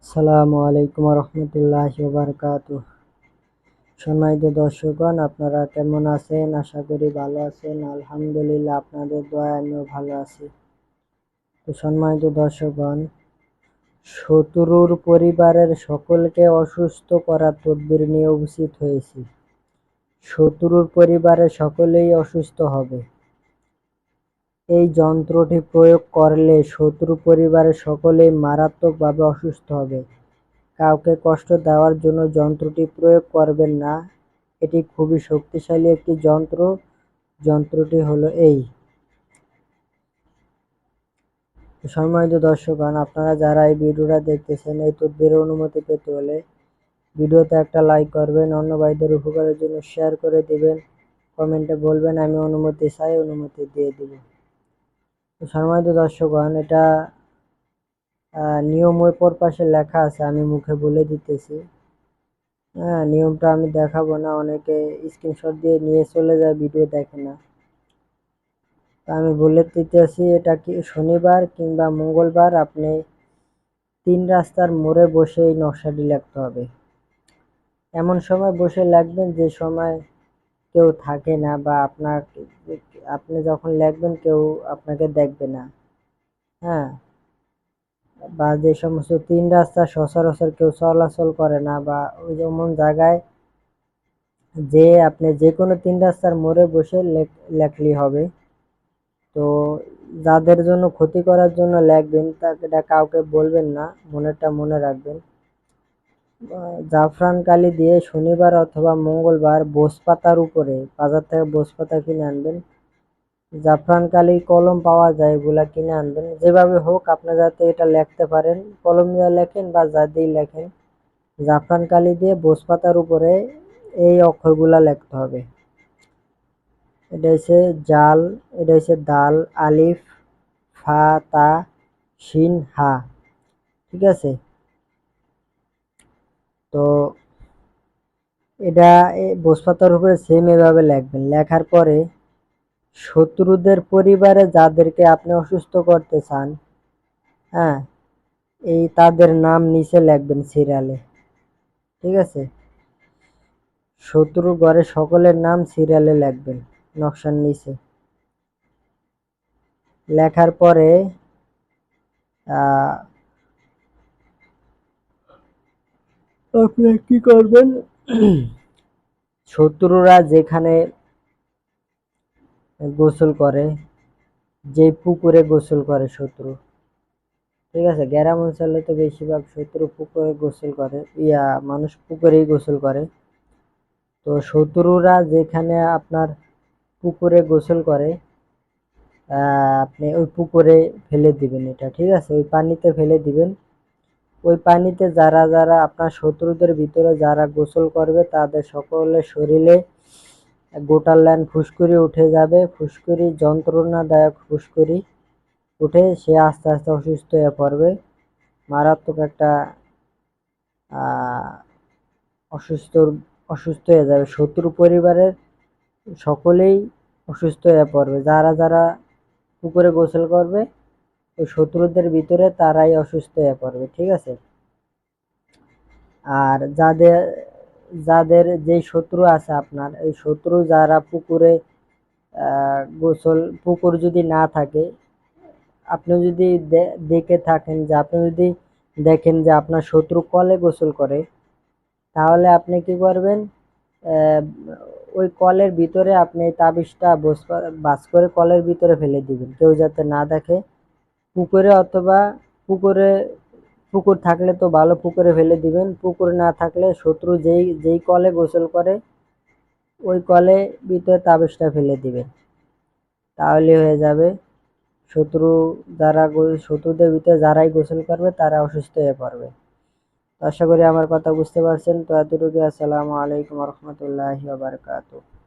আসসালামু আলাইকুম রহমতুল্লাহি ওয়া বারাকাতুহু। সম্মানিত দর্শকগণ, আপনারা কেমন আছেন? আশা করি ভালো আছেন। আলহামদুলিল্লাহ, আপনাদের দোয়ায় আমিও ভালো আছি। তো সম্মানিত দর্শকগণ, শত্রুর পরিবারের সকলকে অসুস্থ করার তদবির নিয়ে উপস্থিত হয়েছি। শত্রুর পরিবারের সকলেই অসুস্থ হবে। এই যন্ত্রটি প্রয়োগ করলে শত্রু পরিবারের সকলেই মারাত্মকভাবে অসুস্থ হবে। কাউকে কষ্ট দেওয়ার জন্য যন্ত্রটি প্রয়োগ করবেন না। এটি খুবই শক্তিশালী একটি যন্ত্র। যন্ত্রটি হলো এই। সম্মানিত দর্শকগণ, আপনারা যারা এই ভিডিওটা দেখতেছেন, এই তদবিরের অনুমতি পেতে হলে ভিডিওতে একটা লাইক করবেন, অন্য ভাইদের উপকারের জন্য শেয়ার করে দিবেন, কমেন্টে বলবেন আমি অনুমতি চাই, অনুমতি দিয়ে দিব। সম্মানিত দর্শকগণ, এটা নিয়ম ওই পাশে লেখা আছে, আমি মুখে বলে দিতেছি। নিয়মটা আমি দেখাবো না, অনেকে স্ক্রিনশট দিয়ে নিয়ে চলে যায়, ভিডিও দেখে না। আমি বলে দিতেছি, এটা কি শনিবার কিংবা মঙ্গলবার আপনি 3 রাস্তার মোড়ে বসে এই নকশাটি লিখতে হবে। এমন সময় বসে লিখবেন যে সময় কেউ থাকে না, বা আপনি যখন লিখবেন কেউ আপনাকে দেখবে না। বা যে সমস্ত 3 রাস্তা সচরাচর কেউ চলাচল করে না, বা ওই যেমন জায়গায় যে আপনি যে কোনো 3 রাস্তার মোড়ে বসে লেখলেই হবে। তো যাদের জন্য ক্ষতি করার জন্য লিখবেন এটা কাউকে বলবেন না, মনেরটা মনে রাখবেন। জাফরান কালি দিয়ে শনিবার অথবা মঙ্গলবার বোসপাতার উপরে, বাজার থেকে বোসপাতা কিনে আনবেন। জাফরান কালির কলম পাওয়া যায়, এগুলা কিনে আনবেন। যেভাবে হোক আপনি যাতে এটা লিখতে পারেন, কলম দিয়ে লেখেন বা যা দিয়ে লেখেন, জাফরান কালি দিয়ে বোসপাতার উপরে এই অক্ষরগুলা লিখতে হবে। এটা হচ্ছে জাল, এটা হচ্ছে দাল, আলিফ, ফা, তা, শিন, হা। ঠিক আছে? তো এটা বোসপাতার উপরে সেম এভাবে লিখবেন। লেখার পরে শত্রুদের পরিবারে যাদেরকে আপনি অসুস্থ করতে চান, এই তাদের নাম নিচে লিখবেন সিরিয়ালে। ঠিক আছে? শত্রু ঘরে সকলের নাম সিরিয়ালে লিখবেন নকশার নিচে। লেখার পরে আপনি কি করবেন, শত্রুরা যেখানে গোসল করে, যে পুকুরে গোসল করে শত্রু, ঠিক আছে, গ্রাম অঞ্চলে তো বেশিরভাগ শত্রু পুকুরে গোসল করে, মানুষ পুকুরেই গোসল করে। তো শত্রুরা যেখানে আপনার পুকুরে গোসল করে, আপনি ওই পুকুরে ফেলে দিবেন এটা। ঠিক আছে? ওই পানিতে ফেলে দিবেন। ওই পানিতে যারা যারা আপনার শত্রুদের ভিতরে যারা গোসল করবে তাদের সকলের শরীরে গোটা লাইন ফুসকুড়ি উঠে যাবে। ফুসকুড়ি, যন্ত্রণাদায়ক ফুসকুড়ি উঠে সে আস্তে আস্তে অসুস্থ হয়ে পড়বে। মারাত্মক একটা অসুস্থ হয়ে যাবে। শত্রু পরিবারের সকলেই অসুস্থ হয়ে পড়বে। যারা যারা পুকুরে গোসল করবে ওই শত্রুদের ভিতরে তারাই অসুস্থ হয়ে পড়বে। ঠিক আছে? আর যাদের যাদের যেই শত্রু আছে আপনার, এই শত্রু যারা পুকুরে পুকুর যদি না থাকে, আপনি যদি দেখে থাকেন যে আপনি যদি দেখেন যে আপনার শত্রু কলে গোসল করে, তাহলে আপনি কি করবেন, ওই কলের ভিতরে আপনি তাবিজটা বাস করে কলের ভিতরে ফেলে দিবেন, কেউ যাতে না দেখে। পুকুরে অথবা পুকুর থাকলে তো ভালো, পুকুরে ফেলে দিবেন। পুকুর না থাকলে শত্রু যেই কলে গোসল করে ওই কলে ভিতরে তাবিজটা ফেলে দিবেন, তাহলে হয়ে যাবে। শত্রুদের ভিতরে যারাই গোসল করবে তারা অসুস্থ হয়ে পড়বে। আশা করি আমার কথা বুঝতে পারছেন। তো এতটুকু। আসসালামু আলাইকুম রহমতুল্লাহি ওয়া বারাকাতুহু।